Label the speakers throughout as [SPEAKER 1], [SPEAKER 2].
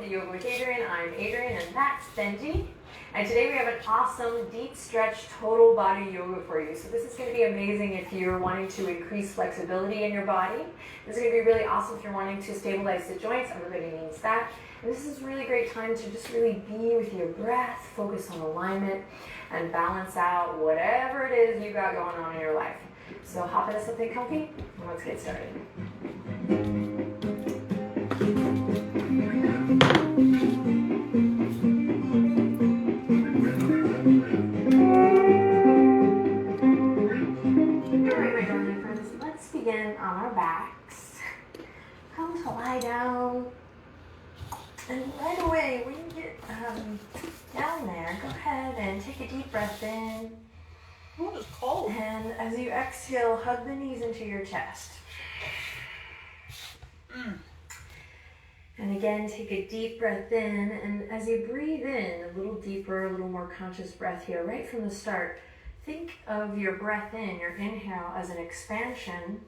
[SPEAKER 1] welcome to Yoga with Adriene. I'm Adriene and that's Benji. And today we have an awesome deep stretch total body yoga for you. So this is going to be amazing if you're wanting to increase flexibility in your body. This is going to be really awesome if you're wanting to stabilize the joints. Everybody needs that. And this is a really great time to just really be with your breath, focus on alignment, and balance out whatever it is you got going on in your life. So hop into something comfy and let's get started. Begin on our backs. Come to lie down, and right away when you get down there, go ahead and take a deep breath in.
[SPEAKER 2] Oh, it's cold.
[SPEAKER 1] And as you exhale, hug the knees into your chest. And again, take a deep breath in, and as you breathe in, a little deeper, a little more conscious breath here, right from the start. Think of your breath in, your inhale, as an expansion,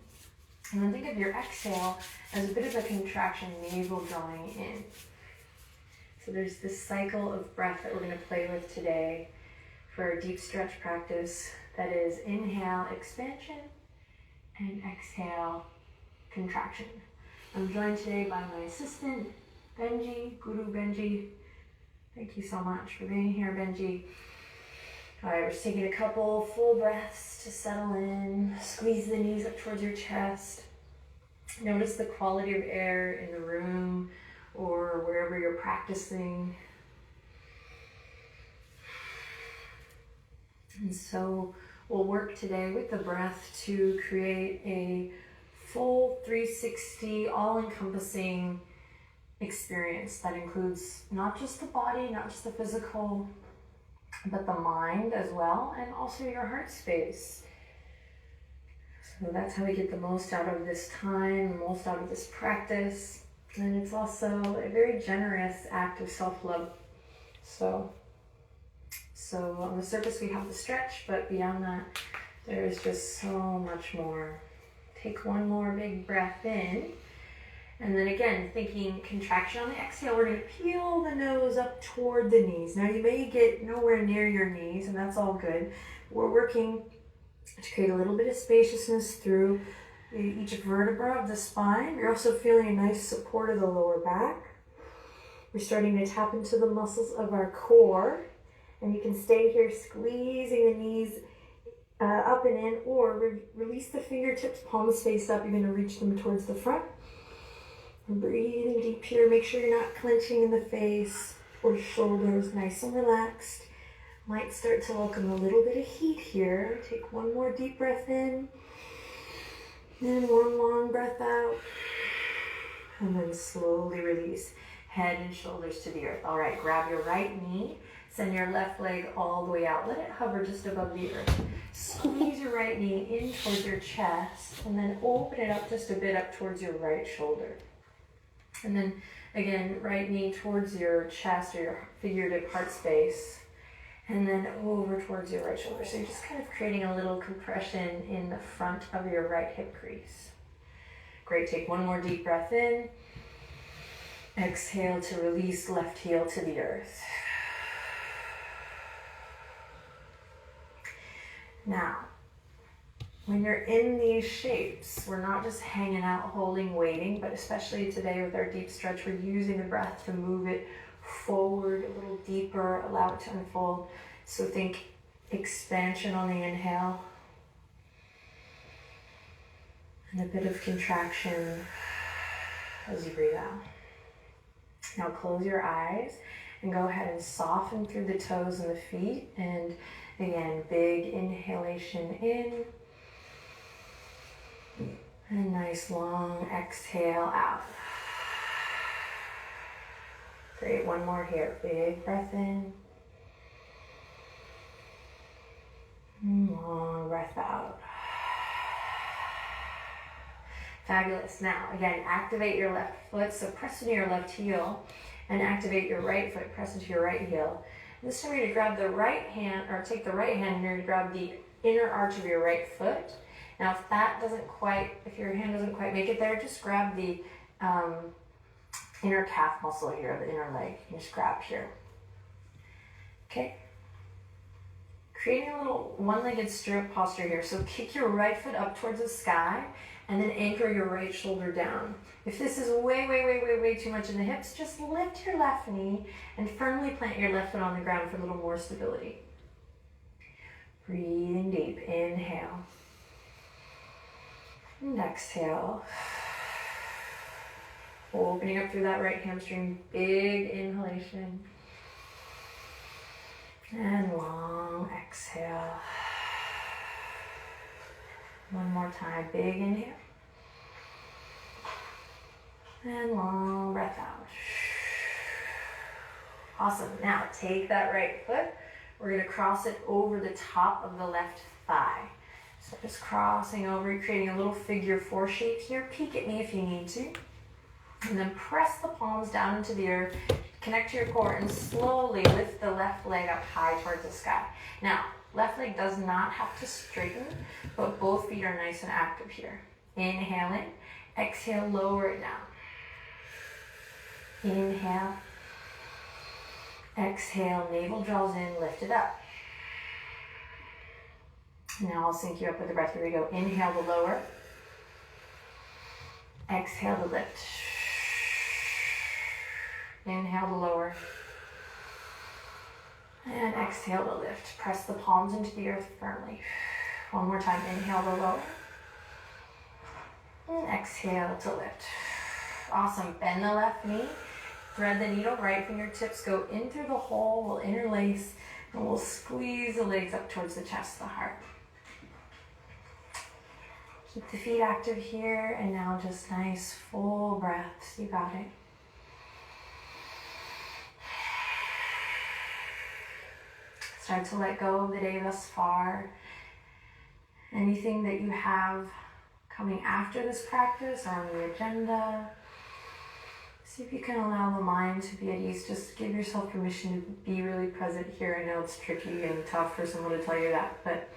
[SPEAKER 1] and then think of your exhale as a bit of a contraction, navel drawing in. So there's this cycle of breath that we're going to play with today for our deep stretch practice. That is inhale, expansion, and exhale, contraction. I'm joined today by my assistant, Benji, Guru Benji. Thank you so much for being here, Benji. All right, we're just taking a couple full breaths to settle in. Squeeze the knees up towards your chest. Notice the quality of air in the room or wherever you're practicing. And so we'll work today with the breath to create a full 360, all-encompassing experience that includes not just the body, not just the physical, but the mind as well, and also your heart space. So that's how we get the most out of this time, the most out of this practice. And it's also a very generous act of self-love. So on the surface we have the stretch, but beyond that, there is just so much more. Take one more big breath in. And then again, thinking contraction on the exhale, we're going to peel the nose up toward the knees. Now you may get nowhere near your knees, and that's all good. We're working to create a little bit of spaciousness through each vertebra of the spine. You're also feeling a nice support of the lower back. We're starting to tap into the muscles of our core, and you can stay here squeezing the knees up and in, or release the fingertips, palms face up. You're going to reach them towards the front. Breathing deep here. Make sure you're not clenching in the face or shoulders. Nice and relaxed. Might start to welcome a little bit of heat here. Take one more deep breath in. And one long breath out. And then slowly release. Head and shoulders to the earth. All right, grab your right knee. Send your left leg all the way out. Let it hover just above the earth. Squeeze your right knee in towards your chest. And then open it up just a bit up towards your right shoulder. And then again, right knee towards your chest or your figurative heart space. And then over towards your right shoulder. So you're just kind of creating a little compression in the front of your right hip crease. Great, take one more deep breath in. Exhale to release left heel to the earth. Now, when you're in these shapes, we're not just hanging out, holding, waiting, but especially today with our deep stretch, we're using the breath to move it forward a little deeper, allow it to unfold. So think expansion on the inhale and a bit of contraction as you breathe out. Now close your eyes and go ahead and soften through the toes and the feet. And again, big inhalation in. And nice long exhale out. Great, one more here. Big breath in. And long breath out. Fabulous. Now, again, activate your left foot. So press into your left heel and activate your right foot. Press into your right heel. And this time you're going to grab the right hand, or take the right hand and you're going to grab the inner arch of your right foot. Now, if your hand doesn't quite make it there, just grab the inner calf muscle here, the inner leg. You just grab here. Okay. Creating a little one-legged stirrup posture here. So kick your right foot up towards the sky and then anchor your right shoulder down. If this is way too much in the hips, just lift your left knee and firmly plant your left foot on the ground for a little more stability. Breathing deep. Inhale. And exhale. Opening up through that right hamstring. Big inhalation. And long exhale. One more time. Big inhale. And long breath out. Awesome. Now take that right foot. We're going to cross it over the top of the left thigh. So just crossing over, creating a little figure 4 shape here. Peek at me if you need to. And then press the palms down into the earth. Connect to your core and slowly lift the left leg up high towards the sky. Now, left leg does not have to straighten, but both feet are nice and active here. Inhale in. Exhale, lower it down. Inhale. Exhale, navel draws in, lift it up. Now I'll sync you up with the breath. Here we go. Inhale to lower. Exhale to lift. Inhale to lower. And exhale to lift. Press the palms into the earth firmly. One more time. Inhale to lower. And exhale to lift. Awesome. Bend the left knee. Thread the needle. Right fingertips go in through the hole. We'll interlace. And we'll squeeze the legs up towards the chest, the heart. Keep the feet active here. And now just nice full breaths. You got it. Start to let go of the day thus far. Anything that you have coming after this practice or on the agenda. See if you can allow the mind to be at ease. Just give yourself permission to be really present here. I know it's tricky and tough for someone to tell you that, but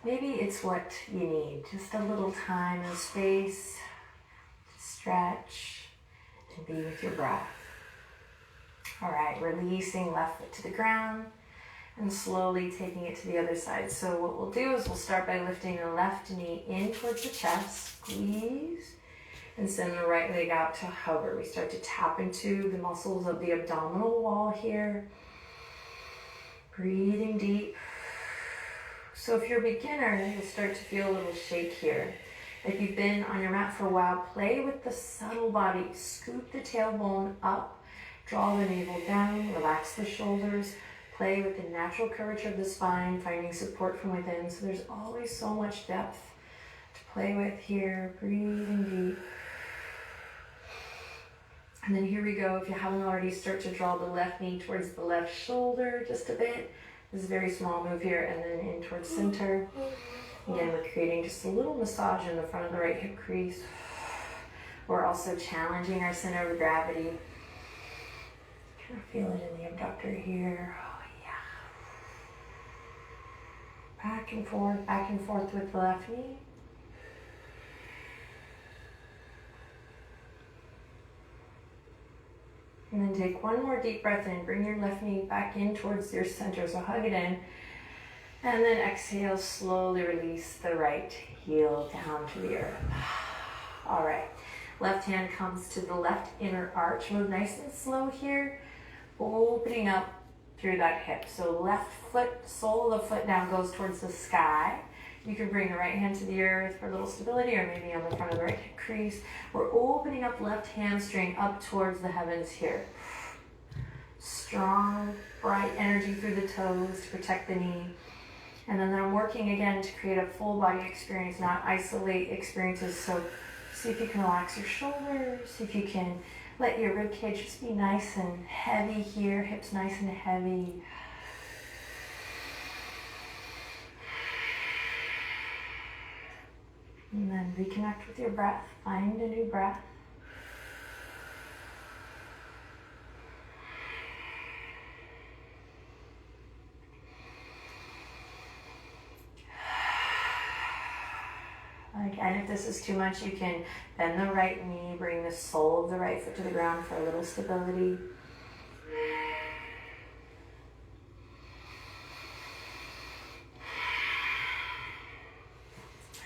[SPEAKER 1] maybe it's what you need. Just a little time and space to stretch and be with your breath. All right, releasing left foot to the ground. And slowly taking it to the other side. So what we'll do is we'll start by lifting the left knee in towards the chest, squeeze, and send the right leg out to hover. We start to tap into the muscles of the abdominal wall here. Breathing deep. So if you're a beginner, you'll start to feel a little shake here. If you've been on your mat for a while, play with the subtle body. Scoop the tailbone up, draw the navel down, relax the shoulders. Play with the natural curvature of the spine, finding support from within. So there's always so much depth to play with here. Breathing deep. And then here we go. If you haven't already, start to draw the left knee towards the left shoulder just a bit. This is a very small move here. And then in towards center. Again, we're creating just a little massage in the front of the right hip crease. We're also challenging our center of gravity. Kind of feel it in the abductor here. Back and forth with the left knee. And then take one more deep breath in. Bring your left knee back in towards your center, so hug it in. And then exhale, slowly release the right heel down to the earth. All right, left hand comes to the left inner arch. Move nice and slow here, opening up through that hip. So left foot, sole of the foot down goes towards the sky. You can bring the right hand to the earth for a little stability, or maybe on the front of the right hip crease. We're opening up left hamstring up towards the heavens here. Strong, bright energy through the toes to protect the knee. And then I'm working again to create a full body experience, not isolate experiences. So see if you can relax your shoulders, see if you can let your rib cage just be nice and heavy here, hips nice and heavy. And then reconnect with your breath, find a new breath. Again, if this is too much, you can bend the right knee, bring the sole of the right foot to the ground for a little stability.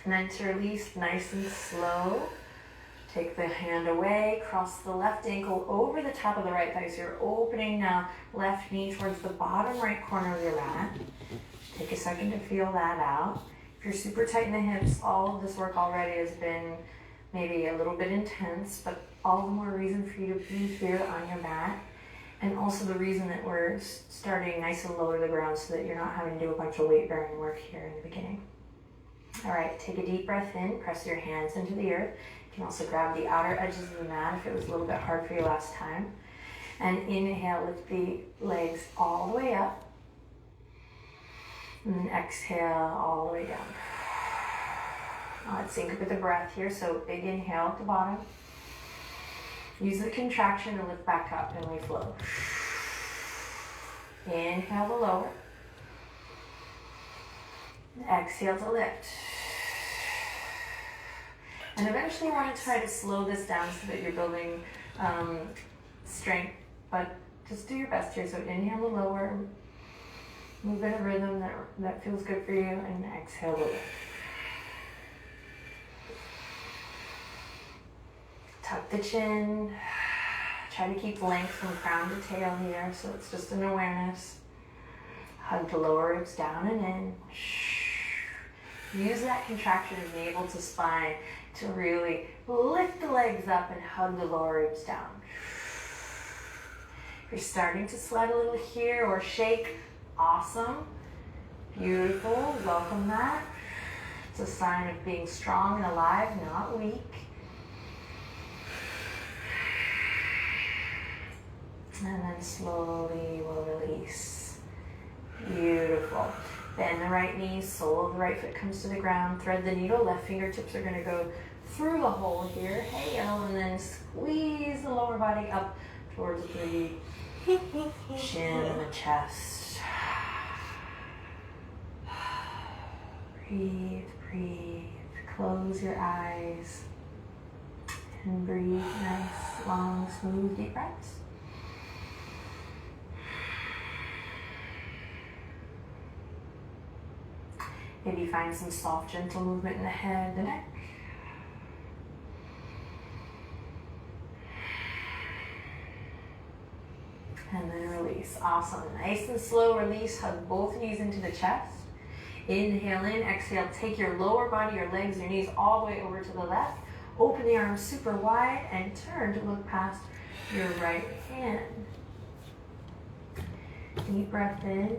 [SPEAKER 1] And then to release, nice and slow. Take the hand away, cross the left ankle over the top of the right thigh. So you're opening now, left knee towards the bottom right corner of your mat. Take a second to feel that out. If you're super tight in the hips, all of this work already has been maybe a little bit intense, but all the more reason for you to be here on your mat. And also the reason that we're starting nice and low to the ground so that you're not having to do a bunch of weight bearing work here in the beginning. All right, take a deep breath in, press your hands into the earth. You can also grab the outer edges of the mat if it was a little bit hard for you last time. And inhale, lift the legs all the way up. And then exhale all the way down. Let's sync up with the breath here. So big inhale at the bottom. Use the contraction to lift back up and we flow. Inhale to lower. Exhale to lift. And eventually you want to try to slow this down so that you're building strength, but just do your best here. So inhale to lower, move in a rhythm that feels good for you, and exhale to lift. Tuck the chin. Try to keep length from crown to tail here, so it's just an awareness. Hug the lower ribs down and in. Use that contraction of navel to spine to really lift the legs up and hug the lower ribs down. If you're starting to sweat a little here or shake, awesome. Beautiful, welcome that. It's a sign of being strong and alive, not weak. And then slowly we'll release. Beautiful. Bend the right knee, sole of the right foot comes to the ground. Thread the needle, left fingertips are gonna go through the hole here. Hey-o, and then squeeze the lower body up towards the chin and the chest. Breathe, breathe. Close your eyes. And breathe nice, long, smooth, deep breaths. Maybe find some soft, gentle movement in the head, the neck. And then release. Awesome. Nice and slow release. Hug both knees into the chest. Inhale in, exhale. Take your lower body, your legs, your knees all the way over to the left. Open the arms super wide and turn to look past your right hand. Deep breath in.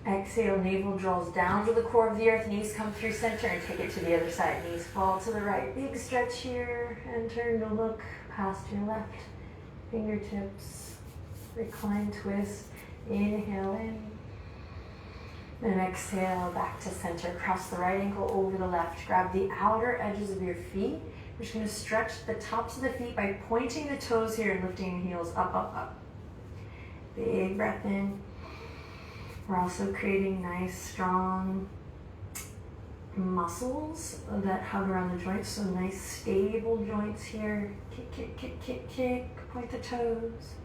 [SPEAKER 1] Exhale, navel draws down to the core of the earth, knees come through center and take it to the other side. Knees fall to the right, big stretch here, and turn to look past your left. Fingertips, recline, twist, inhale in. And exhale, back to center. Cross the right ankle over the left. Grab the outer edges of your feet. We're just gonna stretch the tops of the feet by pointing the toes here and lifting the heels up, up, up. Big breath in. We're also creating nice, strong muscles that hug around the joints. So nice, stable joints here. Kick, kick, kick, kick, kick. Point the toes.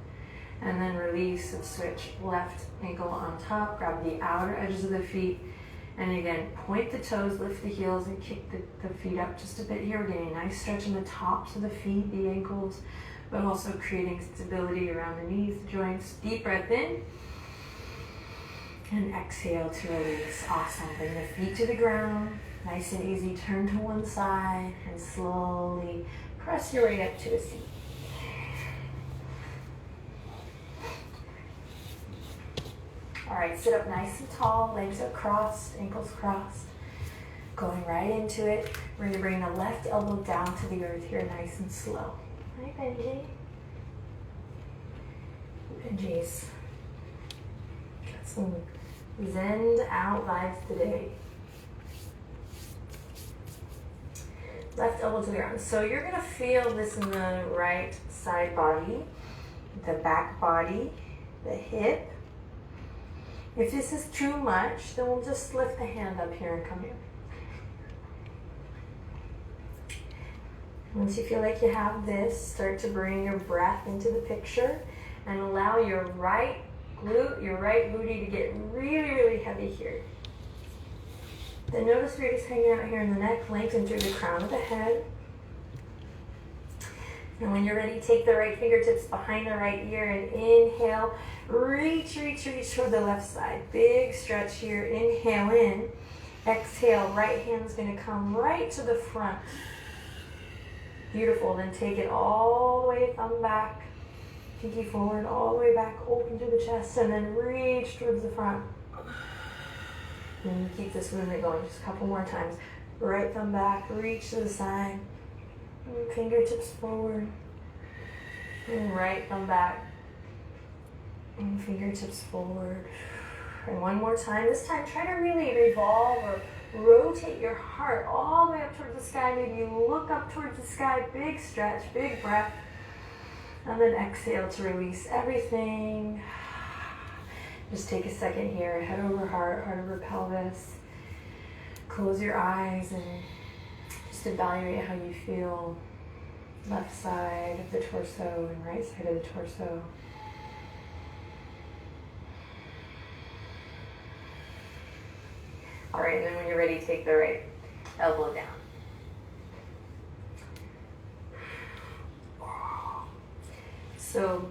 [SPEAKER 1] And then release and switch. Left ankle on top. Grab the outer edges of the feet. And again, point the toes, lift the heels, and kick the feet up just a bit here. We're getting a nice stretch in the tops of the feet, the ankles, but also creating stability around the knees, the joints. Deep breath in. And exhale to release. Awesome. Bring the feet to the ground. Nice and easy. Turn to one side and slowly press your way up to a seat. All right, sit up nice and tall. Legs are crossed, ankles crossed. Going right into it. We're going to bring the left elbow down to the earth here, nice and slow. Hi, Benji. Benji's got some Zen out vibes today. Left elbow to the ground. So you're gonna feel this in the right side body, the back body, the hip. If this is too much, then we'll just lift the hand up here and come here. Once you feel like you have this, start to bring your breath into the picture and allow your right glute, your right booty to get really, really heavy here. Then notice we're just hanging out here in the neck, lengthen through the crown of the head. And when you're ready, take the right fingertips behind the right ear and inhale. Reach, reach, reach toward the left side. Big stretch here. Inhale in. Exhale, right hand's gonna come right to the front. Beautiful, then take it all the way, thumb back, pinky forward, all the way back, open to the chest, and then reach towards the front. And keep this movement going just a couple more times. Right thumb back, reach to the side, fingertips forward, and right thumb back, and fingertips forward. And one more time. This time, try to really revolve or rotate your heart all the way up towards the sky. Maybe you look up towards the sky, big stretch, big breath. And then exhale to release everything. Just take a second here, head over heart, heart over pelvis. Close your eyes and just evaluate how you feel. Left side of the torso and right side of the torso. All right, and then when you're ready, take the right elbow down. So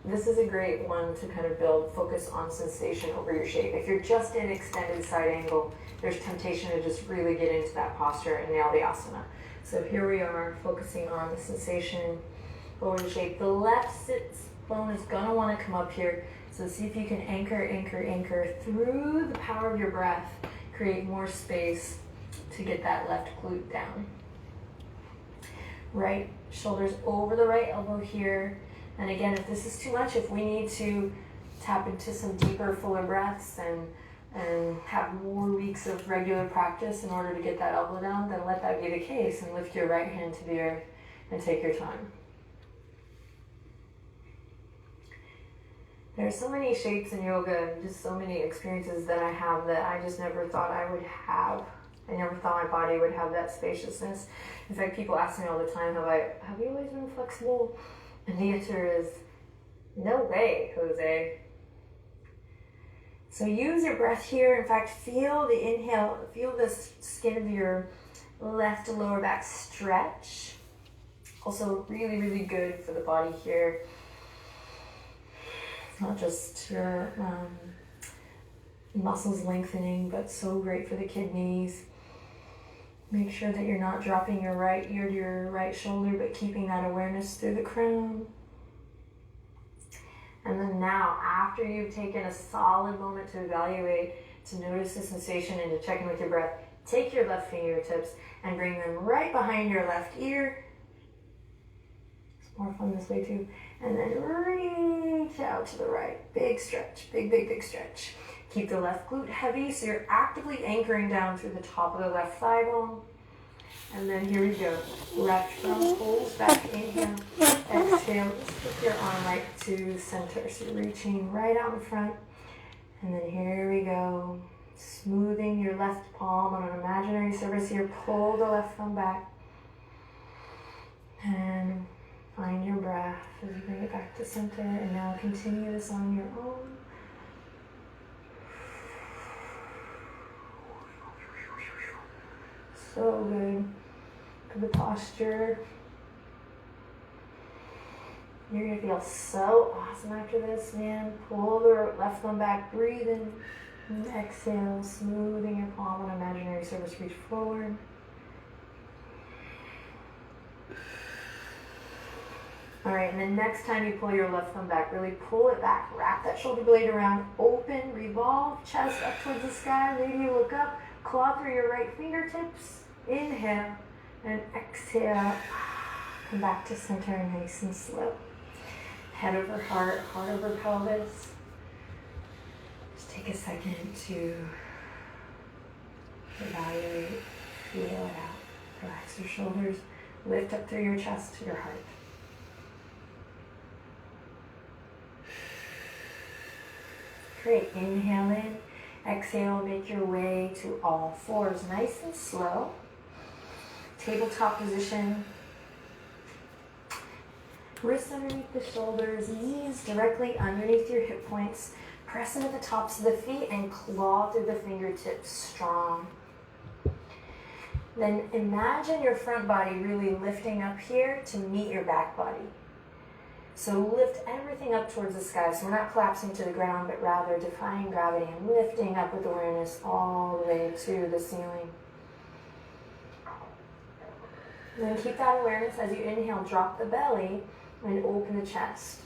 [SPEAKER 1] this is a great one to kind of build focus on sensation over your shape. If you're just in extended side angle, there's temptation to just really get into that posture and nail the asana. So here we are focusing on the sensation over the shape. The left sits bone is gonna wanna come up here. So see if you can anchor, anchor, anchor through the power of your breath. Create more space to get that left glute down. Right shoulders over the right elbow here. And again, if this is too much, if we need to tap into some deeper, fuller breaths and have more weeks of regular practice in order to get that elbow down, then let that be the case and lift your right hand to the earth and take your time. There's so many shapes in yoga and just so many experiences that I have that I just never thought I would have. I never thought my body would have that spaciousness. In fact, people ask me all the time, have you always been flexible? And the answer is, no way, Jose. So use your breath here. In fact, feel the inhale, feel the skin of your left lower back stretch. Also really, really good for the body here. Not just your muscles lengthening, but so great for the kidneys. Make sure that you're not dropping your right ear to your right shoulder, but keeping that awareness through the crown. And then now, after you've taken a solid moment to evaluate, to notice the sensation and to check in with your breath, take your left fingertips and bring them right behind your left ear. It's more fun this way too. And then reach out to the right. Big stretch, big, big, big stretch. Keep the left glute heavy so you're actively anchoring down through the top of the left thigh bone. And then here we go. Left thumb pulls back, inhale. Exhale, just flip your arm right to center. So you're reaching right out in front. And then here we go. Smoothing your left palm on an imaginary surface here. Pull the left thumb back. And find your breath as you bring it back to center, and now continue this on your own. So good for the posture. You're gonna feel so awesome after this, man. Pull the left thumb back, breathe in, and exhale, smoothing your palm on imaginary surface, reach forward. All right, and then next time you pull your left thumb back, really pull it back, wrap that shoulder blade around, open, revolve, chest up towards the sky, maybe you look up, claw through your right fingertips, inhale, and exhale, come back to center nice and slow. Head over heart, heart over pelvis. Just take a second to evaluate, feel it out, relax your shoulders, lift up through your chest to your heart. Great, inhale in, exhale, make your way to all fours, nice and slow. tabletop position. Wrists underneath the shoulders, knees directly underneath your hip points. Press into the tops of the feet and claw through the fingertips strong. Then imagine your front body really lifting up here to meet your back body. So lift everything up towards the sky. So we're not collapsing to the ground, but rather defying gravity and lifting up with awareness all the way to the ceiling. Then keep that awareness as you inhale, drop the belly and open the chest.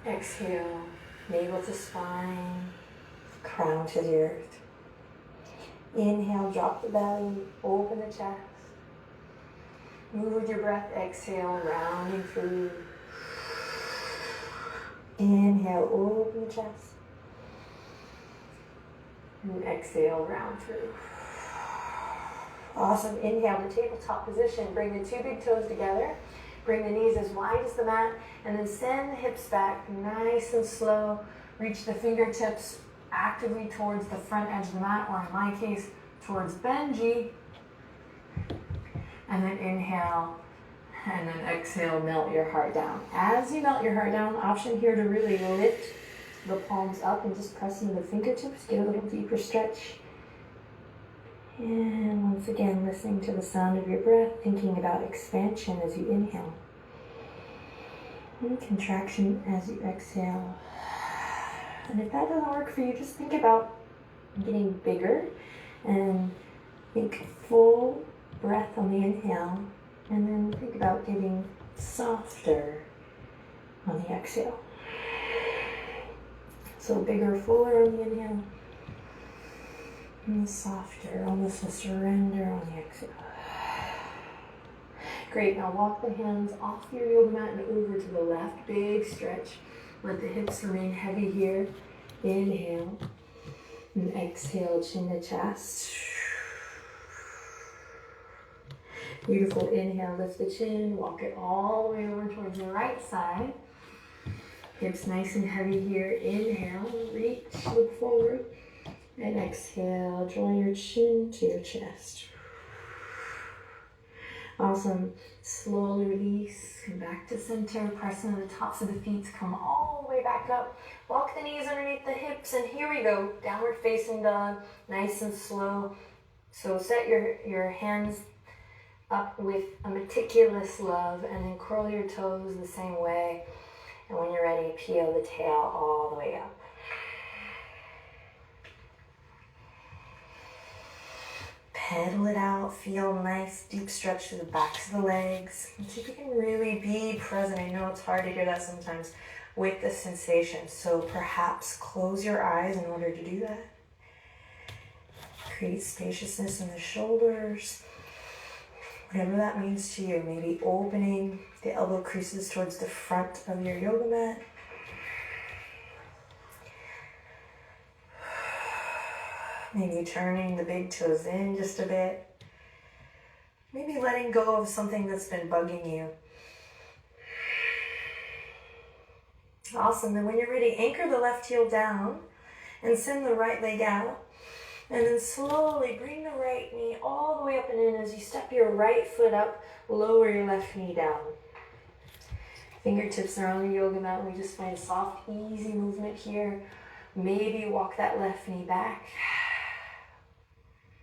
[SPEAKER 1] Exhale, navel to spine, crown to the earth. Inhale, drop the belly, open the chest. Move with your breath, exhale, rounding through. Inhale, open the chest. And exhale, round through. Awesome. Inhale, the tabletop position. Bring the two big toes together. Bring the knees as wide as the mat. And then send the hips back nice and slow. Reach the fingertips actively towards the front edge of the mat, or in my case, towards Benji. And then inhale, and then exhale, melt your heart down. As you melt your heart down, option here to really lift the palms up and just press into the fingertips. Get a little deeper stretch. And once again, listening to the sound of your breath, thinking about expansion as you inhale. And contraction as you exhale. And if that doesn't work for you, just think about getting bigger and think full breath on the inhale, and then think about getting softer on the exhale. So bigger, fuller on the inhale, and softer, almost a surrender on the exhale. Great, now walk the hands off your yoga mat and over to the left. Big stretch. Let the hips remain heavy here. Inhale. And exhale, chin to chest. Beautiful. Inhale, lift the chin. Walk it all the way over towards the right side. Hips nice and heavy here. Inhale, reach, look forward. And exhale, draw your chin to your chest. Awesome. Slowly release, come back to center, press into the tops of the feet, come all the way back up. Walk the knees underneath the hips, and here we go. Downward facing dog, nice and slow. So set your hands up with a meticulous love, and then curl your toes the same way. And when you're ready, peel the tail all the way up. Pedal it out, feel a nice deep stretch to the backs of the legs. And see if you can really be present. I know it's hard to hear that sometimes with the sensation. So perhaps close your eyes in order to do that. Create spaciousness in the shoulders. Whatever that means to you. Maybe opening the elbow creases towards the front of your yoga mat. Maybe turning the big toes in just a bit. Maybe letting go of something that's been bugging you. Awesome. Then when you're ready, anchor the left heel down and send the right leg out. And then slowly bring the right knee all the way up and in. As you step your right foot up, lower your left knee down. Fingertips are on the yoga mat. We just find soft, easy movement here. Maybe walk that left knee back.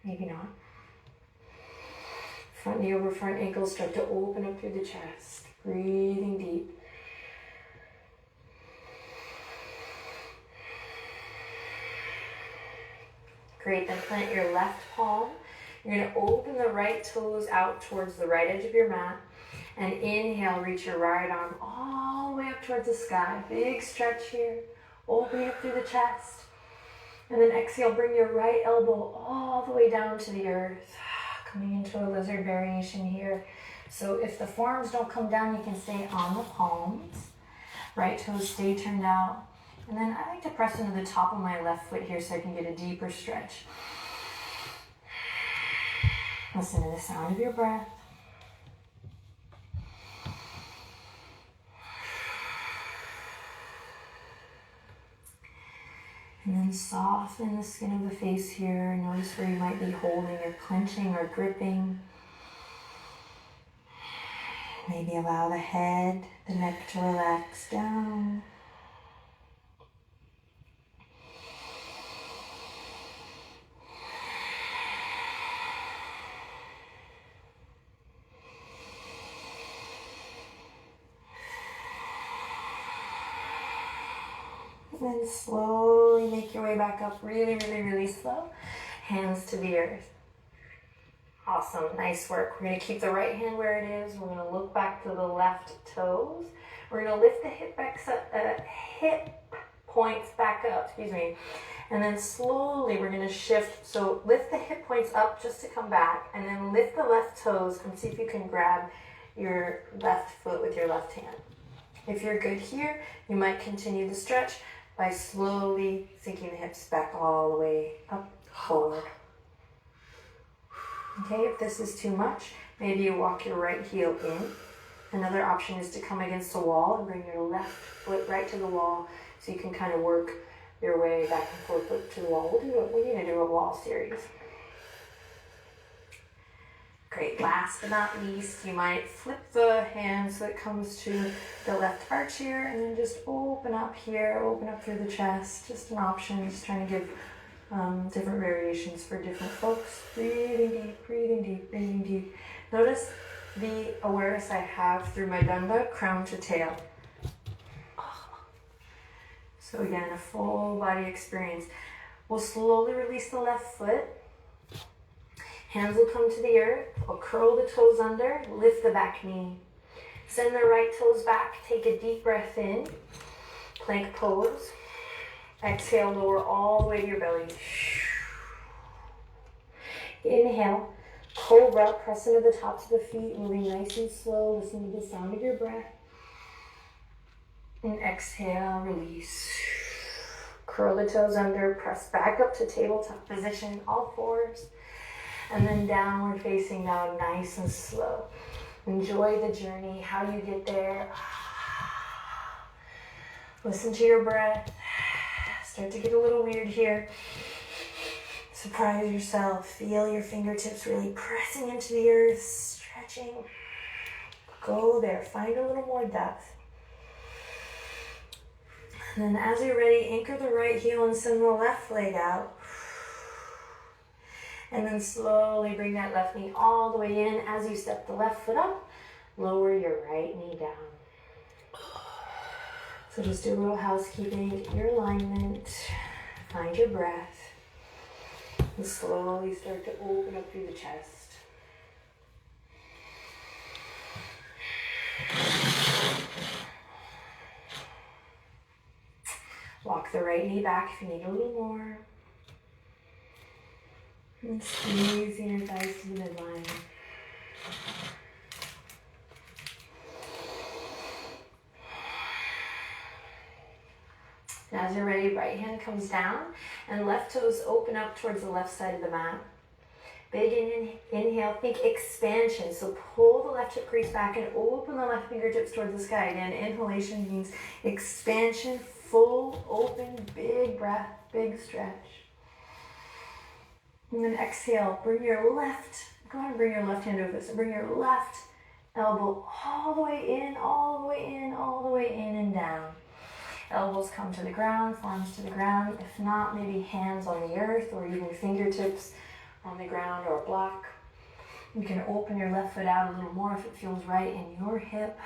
[SPEAKER 1] Maybe not. Front knee over front ankle, start to open up through the chest. Breathing deep. Great, then plant your left palm. You're going to open the right toes out towards the right edge of your mat. And inhale, reach your right arm all the way up towards the sky. Big stretch here. Opening up through the chest. And then exhale, bring your right elbow all the way down to the earth. Coming into a lizard variation here. So if the forearms don't come down, you can stay on the palms. Right toes stay turned out. And then I like to press into the top of my left foot here so I can get a deeper stretch. Listen to the sound of your breath. And then soften the skin of the face here. Notice where you might be holding or clenching or gripping. Maybe allow the head, the neck to relax down. And then slowly make your way back up, really, really, really slow. Hands to the earth. Awesome, nice work. We're gonna keep the right hand where it is. We're gonna look back to the left toes. We're gonna lift the hip points back up, and then slowly we're gonna shift. So lift the hip points up just to come back, and then lift the left toes and see if you can grab your left foot with your left hand. If you're good here, you might continue the stretch by slowly sinking the hips back all the way up, forward. Okay, if this is too much, maybe you walk your right heel in. Another option is to come against the wall and bring your left foot right to the wall so you can kind of work your way back and forth to the wall. We need to do a wall series. Great, last but not least, you might flip the hand so it comes to the left arch here, and then just open up here, open up through the chest. Just an option, just trying to give different variations for different folks. Breathing deep, breathing deep, breathing deep. Notice the awareness I have through my dunda, crown to tail. So again, a full body experience. We'll slowly release the left foot. Hands will come to the earth. I'll curl the toes under, lift the back knee. Send the right toes back, take a deep breath in. Plank pose. Exhale, lower all the way to your belly. Inhale, cobra, press into the tops of the feet, moving nice and slow, listen to the sound of your breath. And exhale, release. Curl the toes under, press back up to tabletop position, all fours. And then downward facing dog, nice and slow. Enjoy the journey, how you get there. Listen to your breath. Start to get a little weird here. Surprise yourself. Feel your fingertips really pressing into the earth, stretching. Go there, find a little more depth. And then as you're ready, anchor the right heel and send the left leg out. And then slowly bring that left knee all the way in. As you step the left foot up, lower your right knee down. So just do a little housekeeping, get your alignment, find your breath, and slowly start to open up through the chest. Walk the right knee back if you need a little more. And squeeze the inner thighs to the midline. Now as you're ready, right hand comes down and left toes open up towards the left side of the mat. Big inhale, think expansion. So pull the left hip crease back and open the left fingertips towards the sky. Again, inhalation means expansion, full, open, big breath, big stretch. And then exhale, bring your left, go ahead and bring your left hand over this. So bring your left elbow all the way in, all the way in, all the way in and down. Elbows come to the ground, forearms to the ground. If not, maybe hands on the earth or even fingertips on the ground or a block. You can open your left foot out a little more if it feels right in your hip.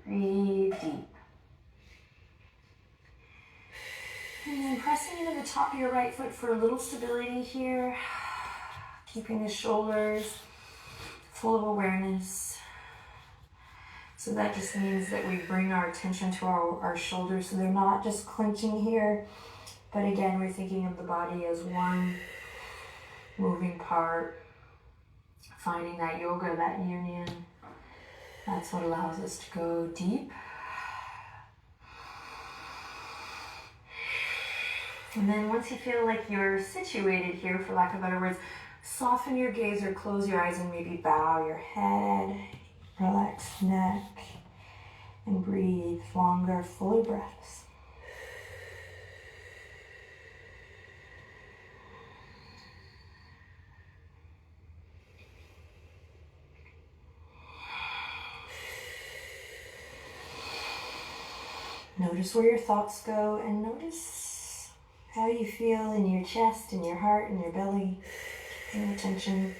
[SPEAKER 1] Breathe deep. And then pressing into the top of your right foot for a little stability here. Keeping the shoulders full of awareness. So that just means that we bring our attention to our shoulders so they're not just clenching here, but again, we're thinking of the body as one moving part, finding that yoga, that union. That's what allows us to go deep. And then once you feel like you're situated here, for lack of better words, soften your gaze or close your eyes and maybe bow your head. Relax neck and breathe longer, fuller breaths. Notice where your thoughts go and notice how you feel in your chest, in your heart, in your belly, in your tension.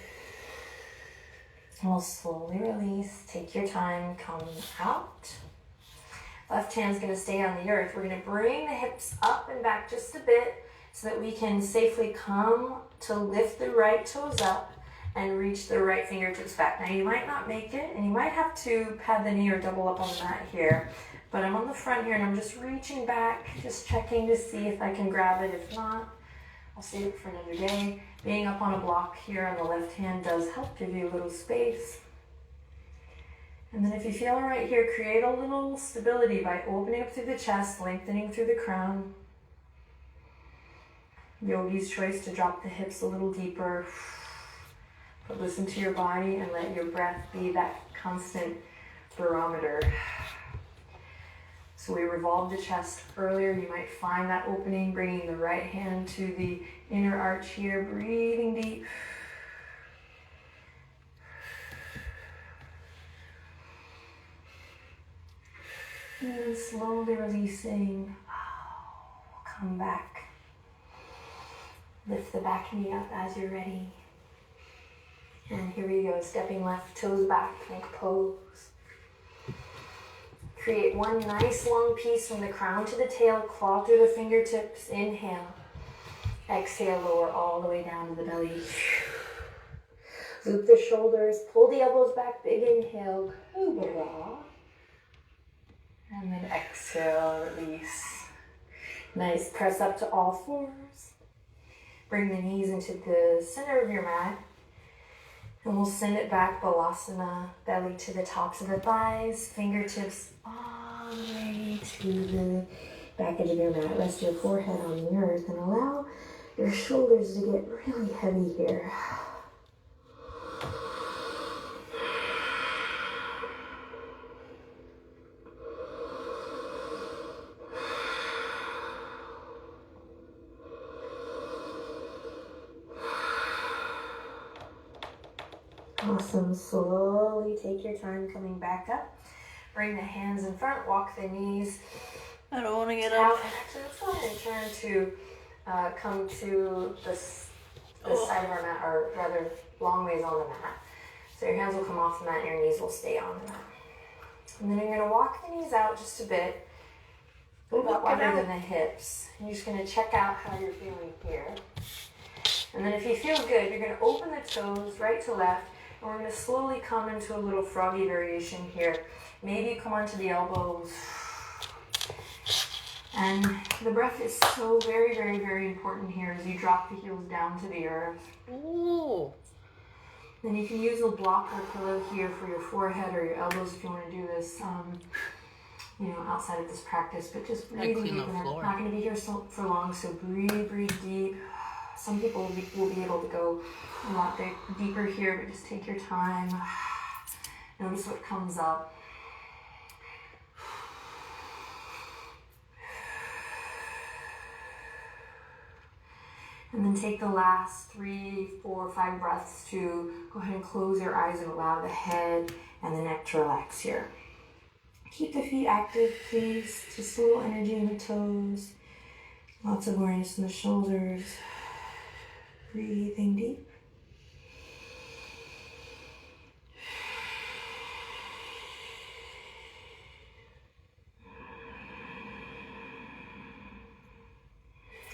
[SPEAKER 1] And we'll slowly release. Take your time. Come out. Left hand's going to stay on the earth. We're going to bring the hips up and back just a bit so that we can safely come to lift the right toes up and reach the right fingertips back. Now you might not make it and you might have to pad the knee or double up on the mat here. But I'm on the front here and I'm just reaching back, just checking to see if I can grab it. If not, I'll save it for another day. Being up on a block here on the left hand does help give you a little space. And then if you feel right here, create a little stability by opening up through the chest, lengthening through the crown. Yogi's choice to drop the hips a little deeper. But listen to your body and let your breath be that constant barometer. So we revolved the chest earlier. You might find that opening, bringing the right hand to the inner arch here, breathing deep. And slowly releasing. Come back. Lift the back knee up as you're ready. And here we go, stepping left toes back, plank pose. Create one nice long piece from the crown to the tail, claw through the fingertips, inhale. Exhale, lower all the way down to the belly. Loop the shoulders, pull the elbows back, big inhale, cobra. And then exhale, release. Nice, press up to all fours. Bring the knees into the center of your mat. And we'll send it back, Balasana, belly to the tops of the thighs, fingertips all the way to the back edge of your mat. Rest your forehead on the earth and allow your shoulders to get really heavy here. Awesome. Slowly take your time coming back up. Bring the hands in front, walk the knees
[SPEAKER 2] I don't want to get
[SPEAKER 1] out.
[SPEAKER 2] up.
[SPEAKER 1] And actually, let's go ahead and turn to come to this side of our mat, or rather, long ways on the mat. So your hands will come off the mat and your knees will stay on the mat. And then you're going to walk the knees out just a bit, about wider than the hips. And you're just going to check out how you're feeling here. And then if you feel good, you're going to open the toes right to left. And we're going to slowly come into a little froggy variation here. Maybe you come onto the elbows. And the breath is so very, very, very important here as you drop the heels down to the earth.
[SPEAKER 2] Ooh.
[SPEAKER 1] Then you can use a block or pillow here for your forehead or your elbows if you want to do this, outside of this practice. But just breathing deep. We're not going to be here for long, so breathe deep. Some people will be able to go a lot deeper here, but just take your time. Notice what comes up. And then take the last 3, 4, 5 breaths to go ahead and close your eyes and allow the head and the neck to relax here. Keep the feet active, please. Just a little energy in the toes. Lots of awareness in the shoulders. Breathing deep.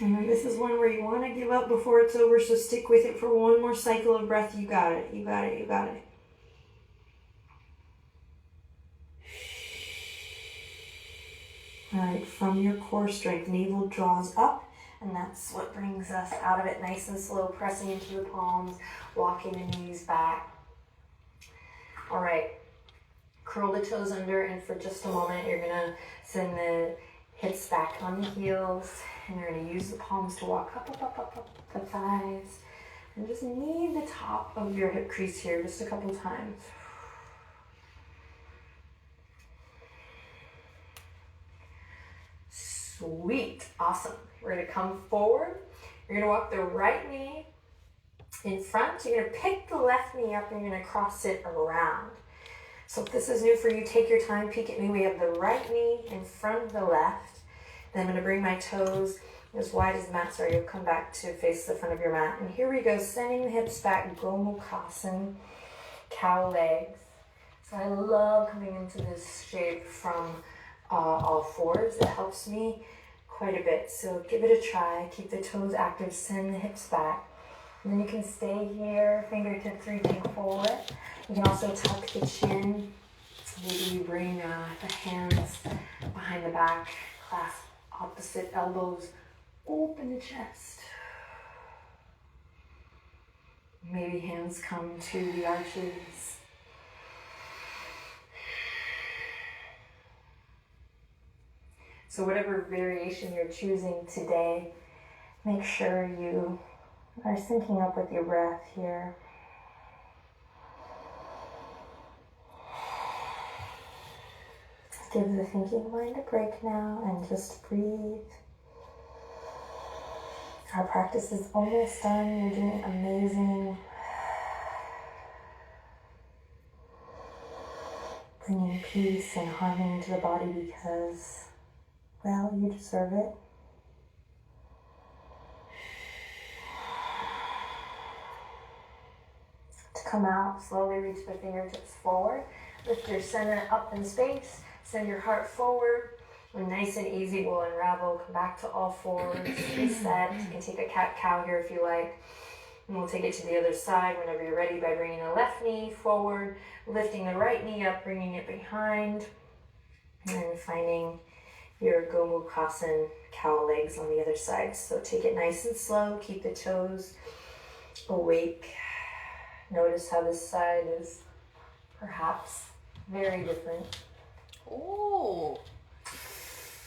[SPEAKER 1] And then this is one where you want to give up before it's over, so stick with it for one more cycle of breath. You got it, you got it, you got it. All right, from your core strength, navel draws up, and that's what brings us out of it nice and slow, pressing into the palms, walking the knees back. All right, curl the toes under, and for just a moment, you're gonna send the hips back on the heels, and you're gonna use the palms to walk up the thighs, and just knead the top of your hip crease here just a couple times. Sweet, awesome. We're gonna come forward. You're gonna walk the right knee in front. You're gonna pick the left knee up and you're gonna cross it around. So if this is new for you, take your time, peek at me. We have the right knee in front of the left. Then I'm going to bring my toes as wide as the mat. Sorry, you'll come back to face the front of your mat. And here we go, sending the hips back, Gomukhasan, cow legs. So I love coming into this shape from all fours. It helps me quite a bit. So give it a try. Keep the toes active, send the hips back. And then you can stay here, fingertips reaching forward. You can also tuck the chin. Maybe you bring the hands behind the back, clasp opposite elbows, open the chest. Maybe hands come to the arches. So whatever variation you're choosing today, make sure you are syncing up with your breath here. Give the thinking mind a break now and just breathe. Our practice is almost done. You're doing amazing. Bringing peace and harmony to the body because, well, you deserve it. To come out, slowly reach the fingertips forward. Lift your center up in space. Send your heart forward. And nice and easy, we'll unravel. Come back to all fours. Reset. You can take a cat-cow here if you like. And we'll take it to the other side whenever you're ready by bringing the left knee forward, lifting the right knee up, bringing it behind, and finding your Gomukhasan cow legs on the other side. So take it nice and slow. Keep the toes awake. Notice how this side is perhaps very different.
[SPEAKER 2] Oh.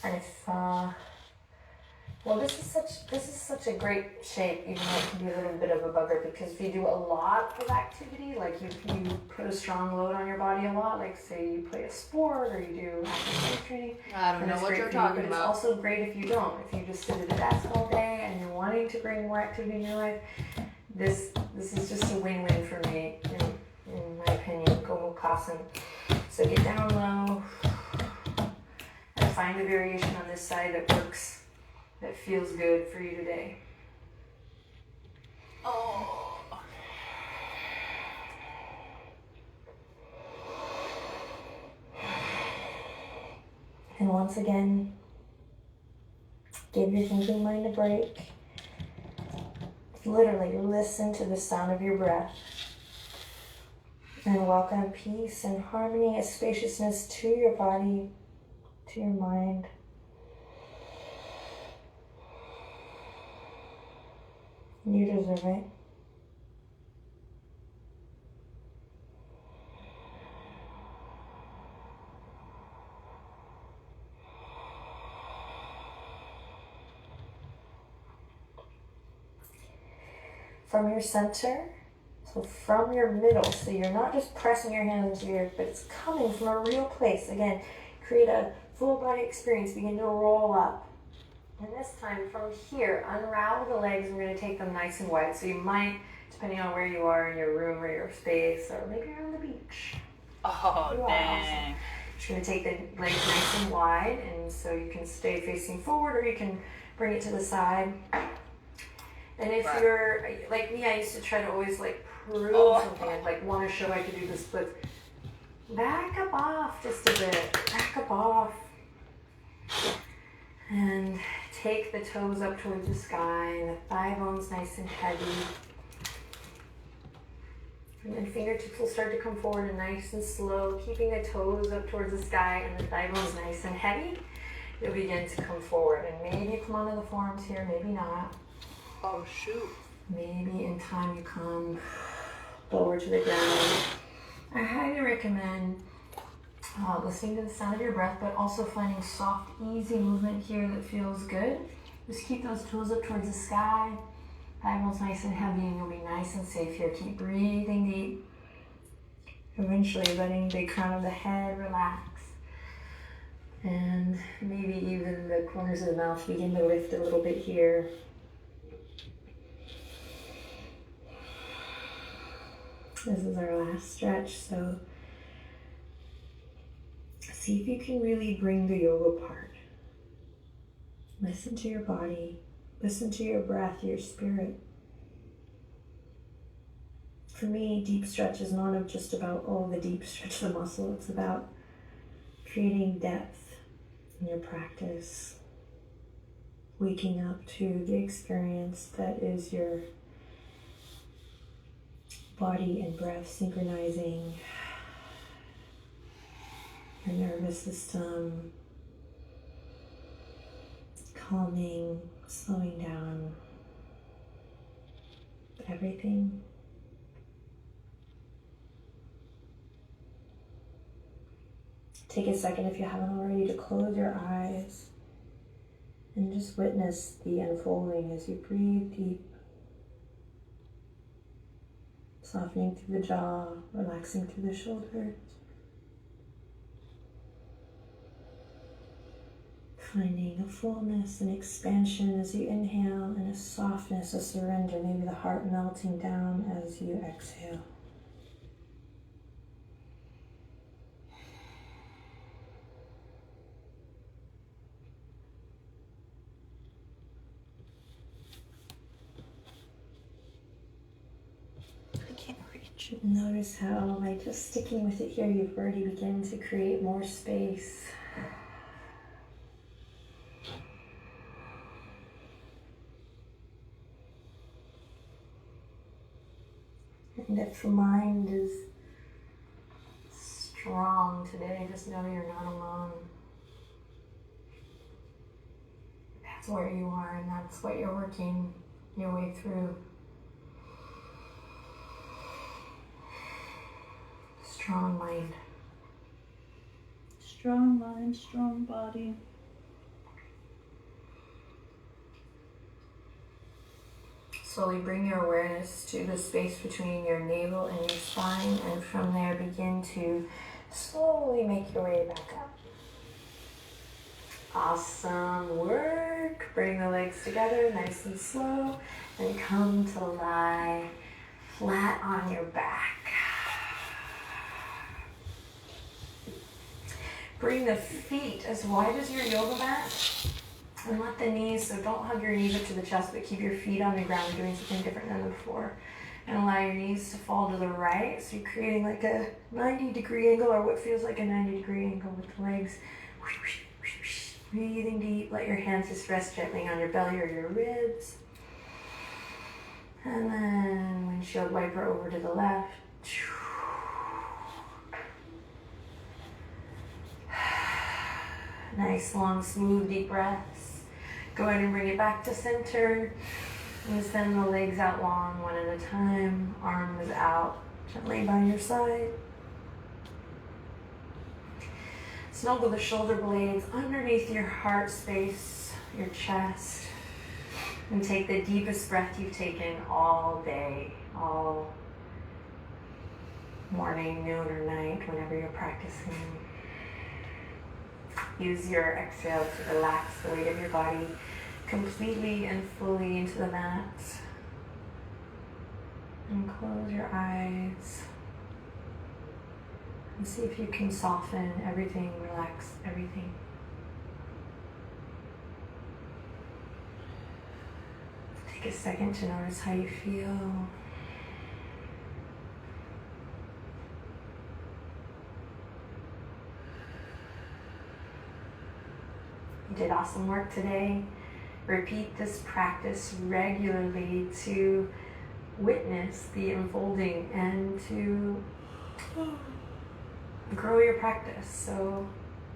[SPEAKER 1] And if well, this is such a great shape, even though it can be a little bit of a bugger, because if you do a lot of activity, like you put a strong load on your body a lot, like say you play a sport or you do active training.
[SPEAKER 2] I don't know what you're talking about.
[SPEAKER 1] It's also great if you don't. If you just sit at a desk all day and you're wanting to bring more activity in your life, this is just a win-win for me, in my opinion. Gomukhasan. So get down low and find a variation on this side that works, that feels good for you today.
[SPEAKER 2] Oh.
[SPEAKER 1] And once again, give your thinking mind a break. Literally listen to the sound of your breath. And welcome peace and harmony and spaciousness to your body, to your mind. You deserve it. From your center, so from your middle, so you're not just pressing your hands into your earth, but it's coming from a real place. Again, create a full body experience. Begin to roll up. And this time from here, unravel the legs. We're going to take them nice and wide. So you might, depending on where you are in your room or your space, or maybe you're on the beach.
[SPEAKER 2] Oh,
[SPEAKER 1] You are
[SPEAKER 2] dang.
[SPEAKER 1] awesome. Just going to take the legs nice and wide, and so you can stay facing forward, or you can bring it to the side. And if you're like me, I used to try to always like prove something. I'd like want to show I could do the splits. Back up off just a bit. Back up off. And take the toes up towards the sky, and the thigh bones nice and heavy. And then fingertips will start to come forward and nice and slow, keeping the toes up towards the sky and the thigh bones nice and heavy. You'll begin to come forward, and maybe you come onto the forearms here, maybe not.
[SPEAKER 2] Oh, shoot.
[SPEAKER 1] Maybe in time you come lower to the ground. I highly recommend listening to the sound of your breath, but also finding soft, easy movement here that feels good. Just keep those toes up towards the sky. Thigh bones nice and heavy, and you'll be nice and safe here. Keep breathing deep. Eventually letting the crown of the head relax. And maybe even the corners of the mouth begin to lift a little bit here. This is our last stretch, so See if you can really bring the yoga part. Listen to your body. Listen to your breath, your spirit. For me, deep stretch is not just about, the deep stretch the muscle. It's about creating depth in your practice. Waking up to the experience that is your body and breath synchronizing, your nervous system calming, slowing down, everything. Take a second, if you haven't already, to close your eyes and just witness the unfolding as you breathe deep. Softening through the jaw, relaxing through the shoulders. Finding a fullness and expansion as you inhale, and a softness, a surrender, maybe the heart melting down as you exhale. Notice how by just sticking with it here, you've already begun to create more space. And if the mind is strong today, just know you're not alone. That's where you are, and that's what you're working your way through. Strong mind.
[SPEAKER 3] Strong mind, strong body.
[SPEAKER 1] Slowly bring your awareness to the space between your navel and your spine, and from there begin to slowly make your way back up. Awesome work. Bring the legs together nice and slow, and come to lie flat on your back. Bring the feet as wide as your yoga mat, and let the knees, so don't hug your knees up to the chest, but keep your feet on the ground, doing something different than before. And allow your knees to fall to the right, so you're creating like a 90-degree angle, or what feels like a 90-degree angle with the legs. Breathing deep, let your hands just rest gently on your belly or your ribs. And then windshield wiper over to the left. Nice, long, smooth, deep breaths. Go ahead and bring it back to center. And send the legs out long, one at a time. Arms out, gently by your side. Snuggle the shoulder blades underneath your heart space, your chest. And take the deepest breath you've taken all day, all morning, noon, or night, whenever you're practicing. Use your exhale to relax the weight of your body completely and fully into the mat. And close your eyes. And see if you can soften everything, relax everything. Take a second to notice how you feel. You did awesome work today. Repeat this practice regularly to witness the unfolding and to grow your practice. So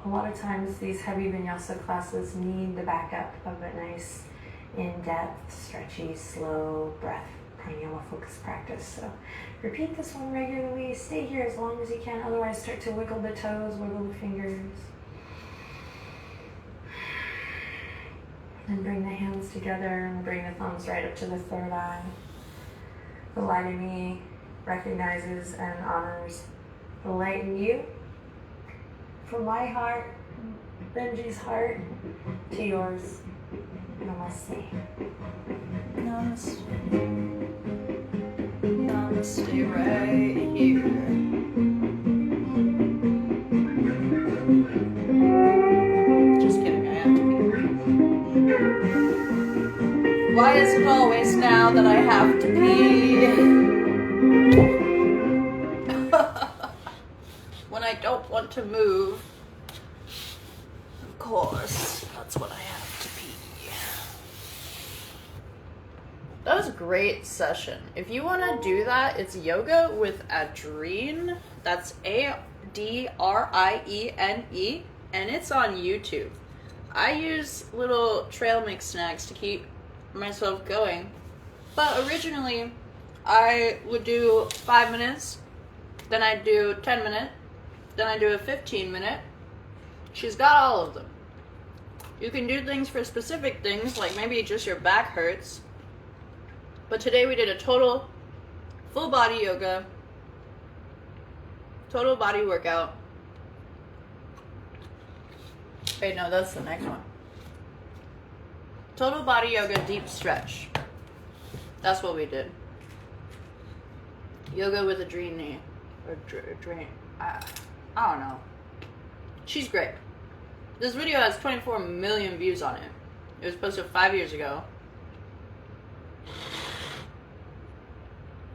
[SPEAKER 1] a lot of times these heavy vinyasa classes need the backup of a nice in-depth, stretchy, slow breath, pranayama focused practice. So repeat this one regularly. Stay here as long as you can. Otherwise, start to wiggle the toes, wiggle the fingers. And bring the hands together and bring the thumbs right up to the third eye. The light in me recognizes and honors the light in you. From my heart, Benji's heart, to yours. Namaste.
[SPEAKER 3] Namaste. Namaste right here. Why is it always now that I have to pee? When I don't want to move. Of course, that's when I have to pee. That was a great session. If you want to do that, it's yoga with Adriene. That's Adriene, and it's on YouTube. I use little trail mix snacks to keep myself going. But originally, I would do 5 minutes, then I'd do 10 minutes, then I'd do a 15-minute. She's got all of them. You can do things for specific things, like maybe just your back hurts. But today we did a total full body yoga, total body workout. Wait, no, that's the next one. Total body yoga deep stretch. That's what we did. Yoga with Adriene. Or Adriene. I don't know. She's great. This video has 24 million views on it. It was posted 5 years ago.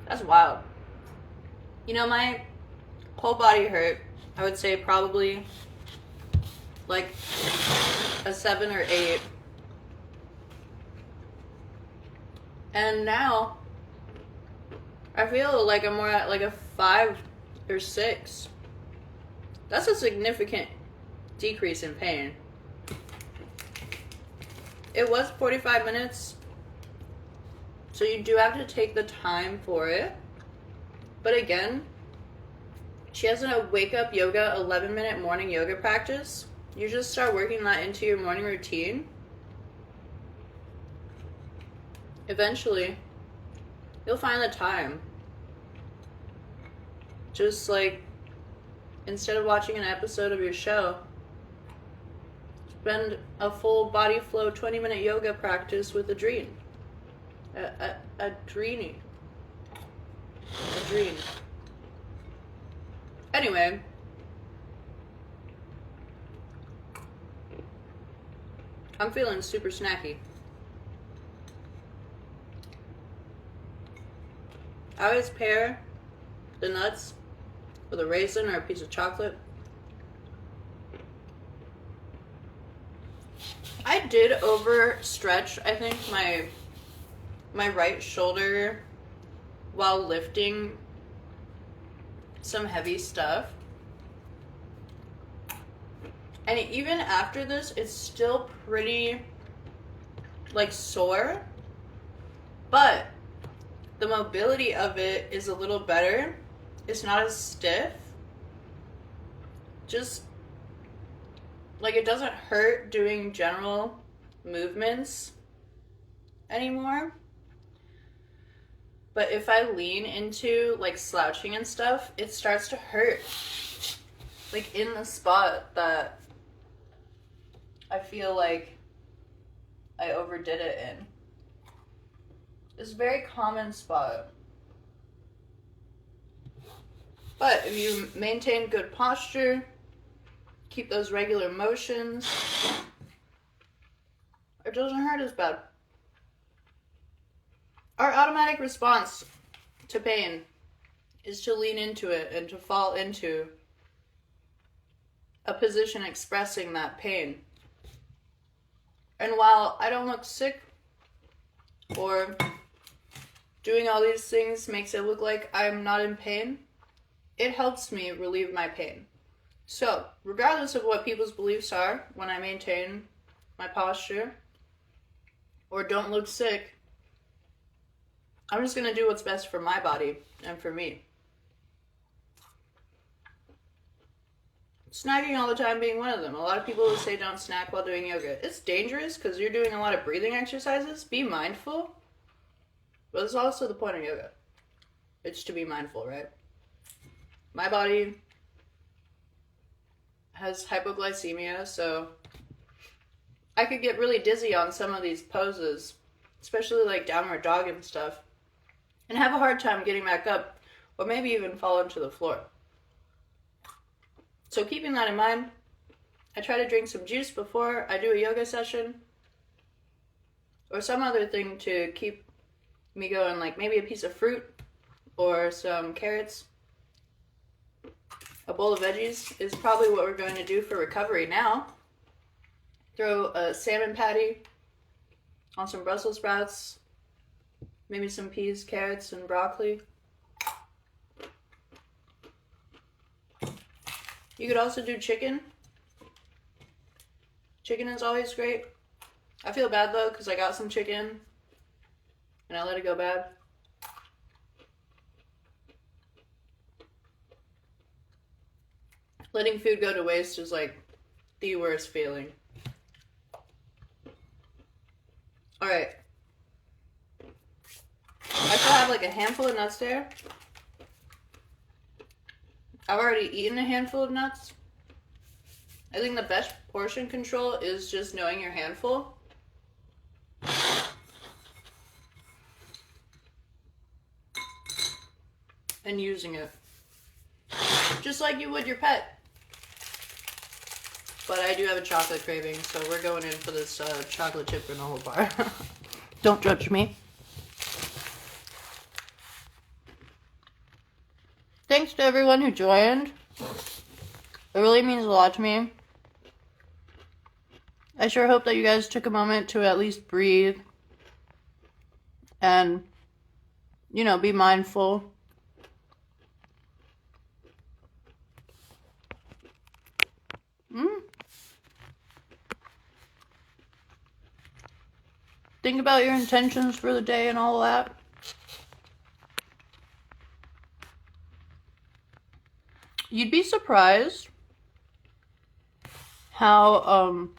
[SPEAKER 3] That's wild. You know, my whole body hurt. I would say probably like a 7 or 8. And now I feel like I'm more at like a 5 or 6. That's a significant decrease in pain. It was 45 minutes, so you do have to take the time for it. But again, she has a wake up yoga 11-minute morning yoga practice. You just start working that into your morning routine. Eventually, you'll find the time. Just like, instead of watching an episode of your show, spend a full body flow 20-minute yoga practice with Adriene. Adriene. Anyway. I'm feeling super snacky. I always pair the nuts with a raisin or a piece of chocolate. I did overstretch, I think, my right shoulder while lifting some heavy stuff. And even after this, it's still pretty, like, sore. But the mobility of it is a little better. It's not as stiff. Just, like, it doesn't hurt doing general movements anymore. But if I lean into, like, slouching and stuff, it starts to hurt. Like, in the spot that I feel like I overdid it in. It's a very common spot. But if you maintain good posture, keep those regular motions, it doesn't hurt as bad. Our automatic response to pain is to lean into it and to fall into a position expressing that pain. And while I don't look sick, or doing all these things makes it look like I'm not in pain, it helps me relieve my pain. So, regardless of what people's beliefs are when I maintain my posture or don't look sick, I'm just going to do what's best for my body and for me. Snacking all the time being one of them. A lot of people will say don't snack while doing yoga. It's dangerous because you're doing a lot of breathing exercises. Be mindful. But it's also the point of yoga. It's to be mindful, right? My body has hypoglycemia, so I could get really dizzy on some of these poses, especially like downward dog and stuff, and have a hard time getting back up, or maybe even fall into the floor. So keeping that in mind, I try to drink some juice before I do a yoga session, or some other thing to keep me going, like maybe a piece of fruit or some carrots. A bowl of veggies is probably what we're going to do for recovery now. Throw a salmon patty on some Brussels sprouts, maybe some peas, carrots, and broccoli. You could also do chicken. Chicken is always great. I feel bad though because I got some chicken and I let it go bad. Letting food go to waste is like the worst feeling. Alright. I still have like a handful of nuts there. I've already eaten a handful of nuts. I think the best portion control is just knowing your handful. And using it. Just like you would your pet. But I do have a chocolate craving, so we're going in for this chocolate chip granola bar. Don't judge me. Thanks to everyone who joined. It really means a lot to me. I sure hope that you guys took a moment to at least breathe and, you know, be mindful. Think about your intentions for the day and all that. You'd be surprised how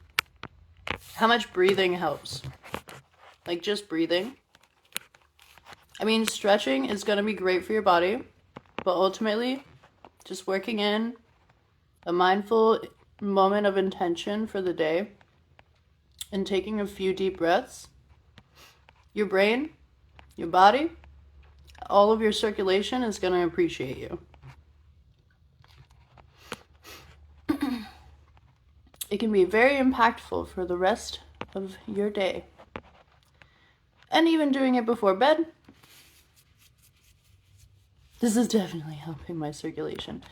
[SPEAKER 3] much breathing helps. Like just breathing. I mean, stretching is going to be great for your body, but ultimately, just working in a mindful moment of intention for the day and taking a few deep breaths, your brain, your body, all of your circulation is going to appreciate you. It can be very impactful for the rest of your day. And even doing it before bed. This is definitely helping my circulation.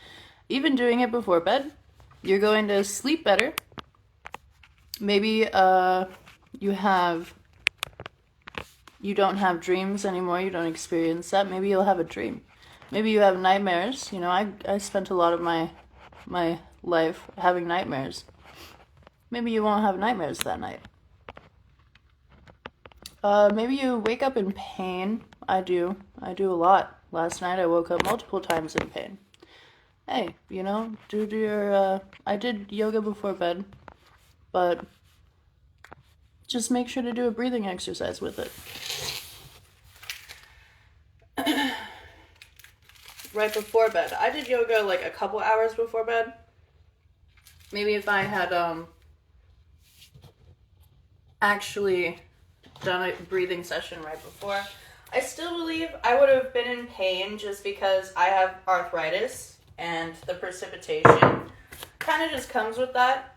[SPEAKER 3] Even doing it before bed, you're going to sleep better. Maybe you don't have dreams anymore, you don't experience that. Maybe you'll have a dream. Maybe you have nightmares. You know, I spent a lot of my life having nightmares. Maybe you won't have nightmares that night. Maybe you wake up in pain. I do a lot. Last night I woke up multiple times in pain. Hey, you know, do your, I did yoga before bed, but just make sure to do a breathing exercise with it. Right before bed. I did yoga like a couple hours before bed. Maybe if I had, actually done a breathing session right before. I still believe I would have been in pain just because I have arthritis and the precipitation kind of just comes with that.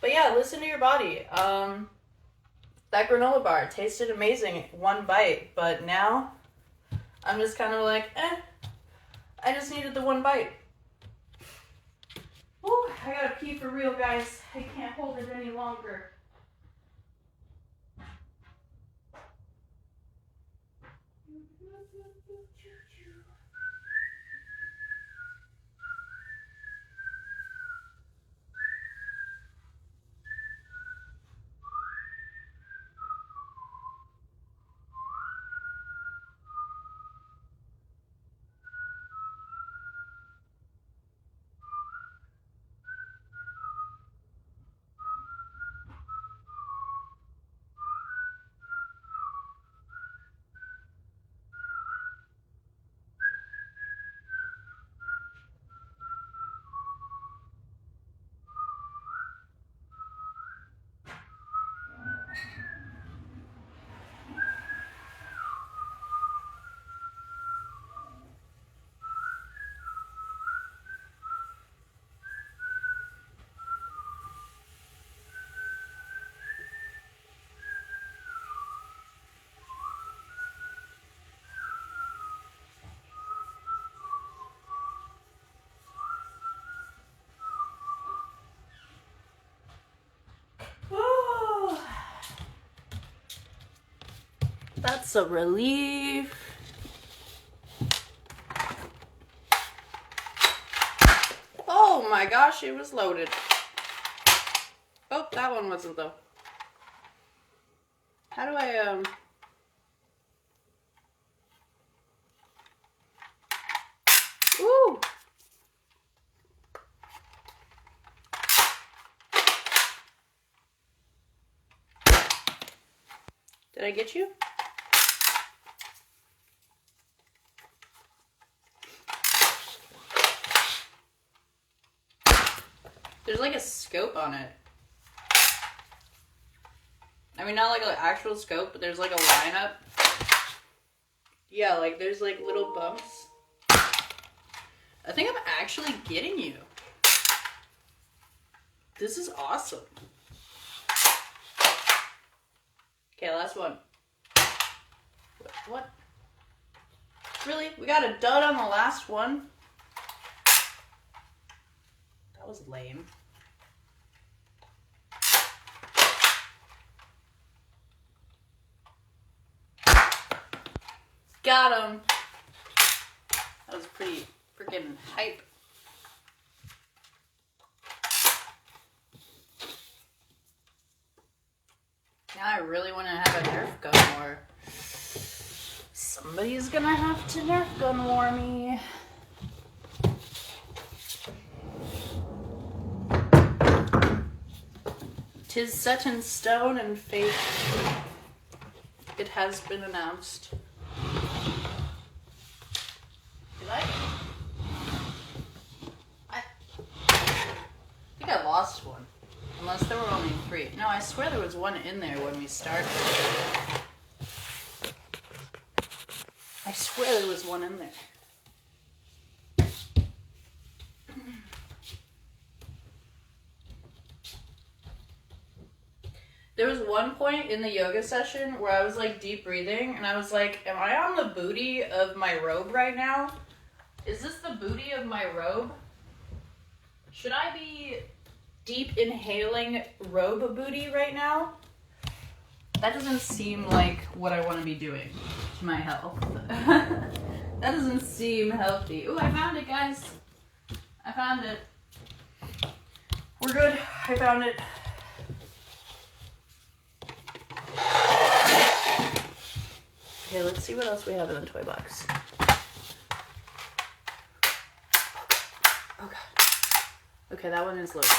[SPEAKER 3] But yeah, listen to your body. That granola bar tasted amazing at one bite, but now I'm just kind of like, I just needed the one bite. Ooh, I gotta pee for real, guys. I can't hold it any longer. That's a relief. Oh my gosh, it was loaded. Oh, that one wasn't though. How do I, Ooh! Did I get you? There's like a scope on it. I mean, not like an actual scope, but there's like a lineup. Yeah, like there's like little bumps. I think I'm actually getting you. This is awesome. Okay, last one. What? Really? We got a dud on the last one? That was lame. Got him. That was pretty freaking hype. Now I really want to have a Nerf gun war. Somebody's gonna have to Nerf gun war me. Tis set in stone and fate. It has been announced. Did I think I lost one. Unless there were only 3. No, I swear there was one in there when we started. I swear there was one in there. There was one point in the yoga session where I was like deep breathing and I was like, am I on the booty of my robe right now? Is this the booty of my robe? Should I be deep inhaling robe booty right now? That doesn't seem like what I want to be doing to my health. That doesn't seem healthy. Ooh, I found it, guys. I found it. We're good. I found it. Okay, let's see what else we have in the toy box. Oh god. Okay, that one is loaded.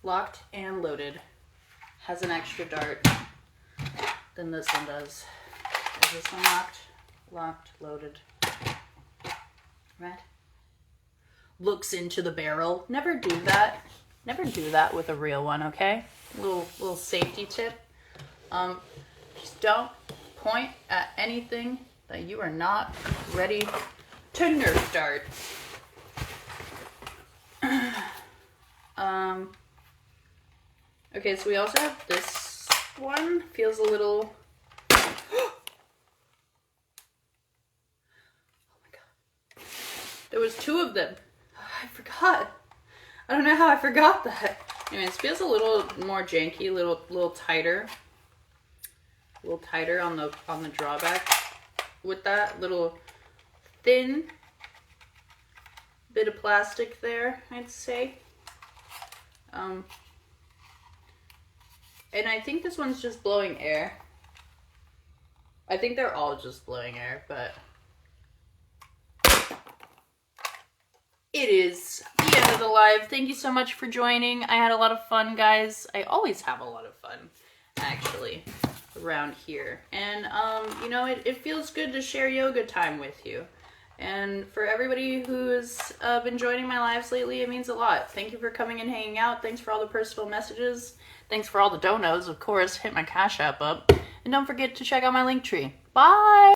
[SPEAKER 3] Locked and loaded. Has an extra dart than this one does. Is this one locked? Locked, loaded. Right? Looks into the barrel. Never do that. Never do that with a real one, okay? Little safety tip. Just don't point at anything that you are not ready to Nerf dart. Okay, so we also have this one. Feels a little... Oh my god. There was 2 of them. I forgot. I don't know how I forgot that. Anyways, feels a little more janky, a little tighter. A little tighter on the drawback with that little thin bit of plastic there, I'd say. And I think this one's just blowing air. I think they're all just blowing air, but it is the end of the live. Thank you so much for joining. I had a lot of fun, guys. I always have a lot of fun, actually, around here. And, you know, it feels good to share yoga time with you. And for everybody who's been joining my lives lately, it means a lot. Thank you for coming and hanging out. Thanks for all the personal messages. Thanks for all the donos, of course. Hit my Cash App up. And don't forget to check out my Linktree. Bye!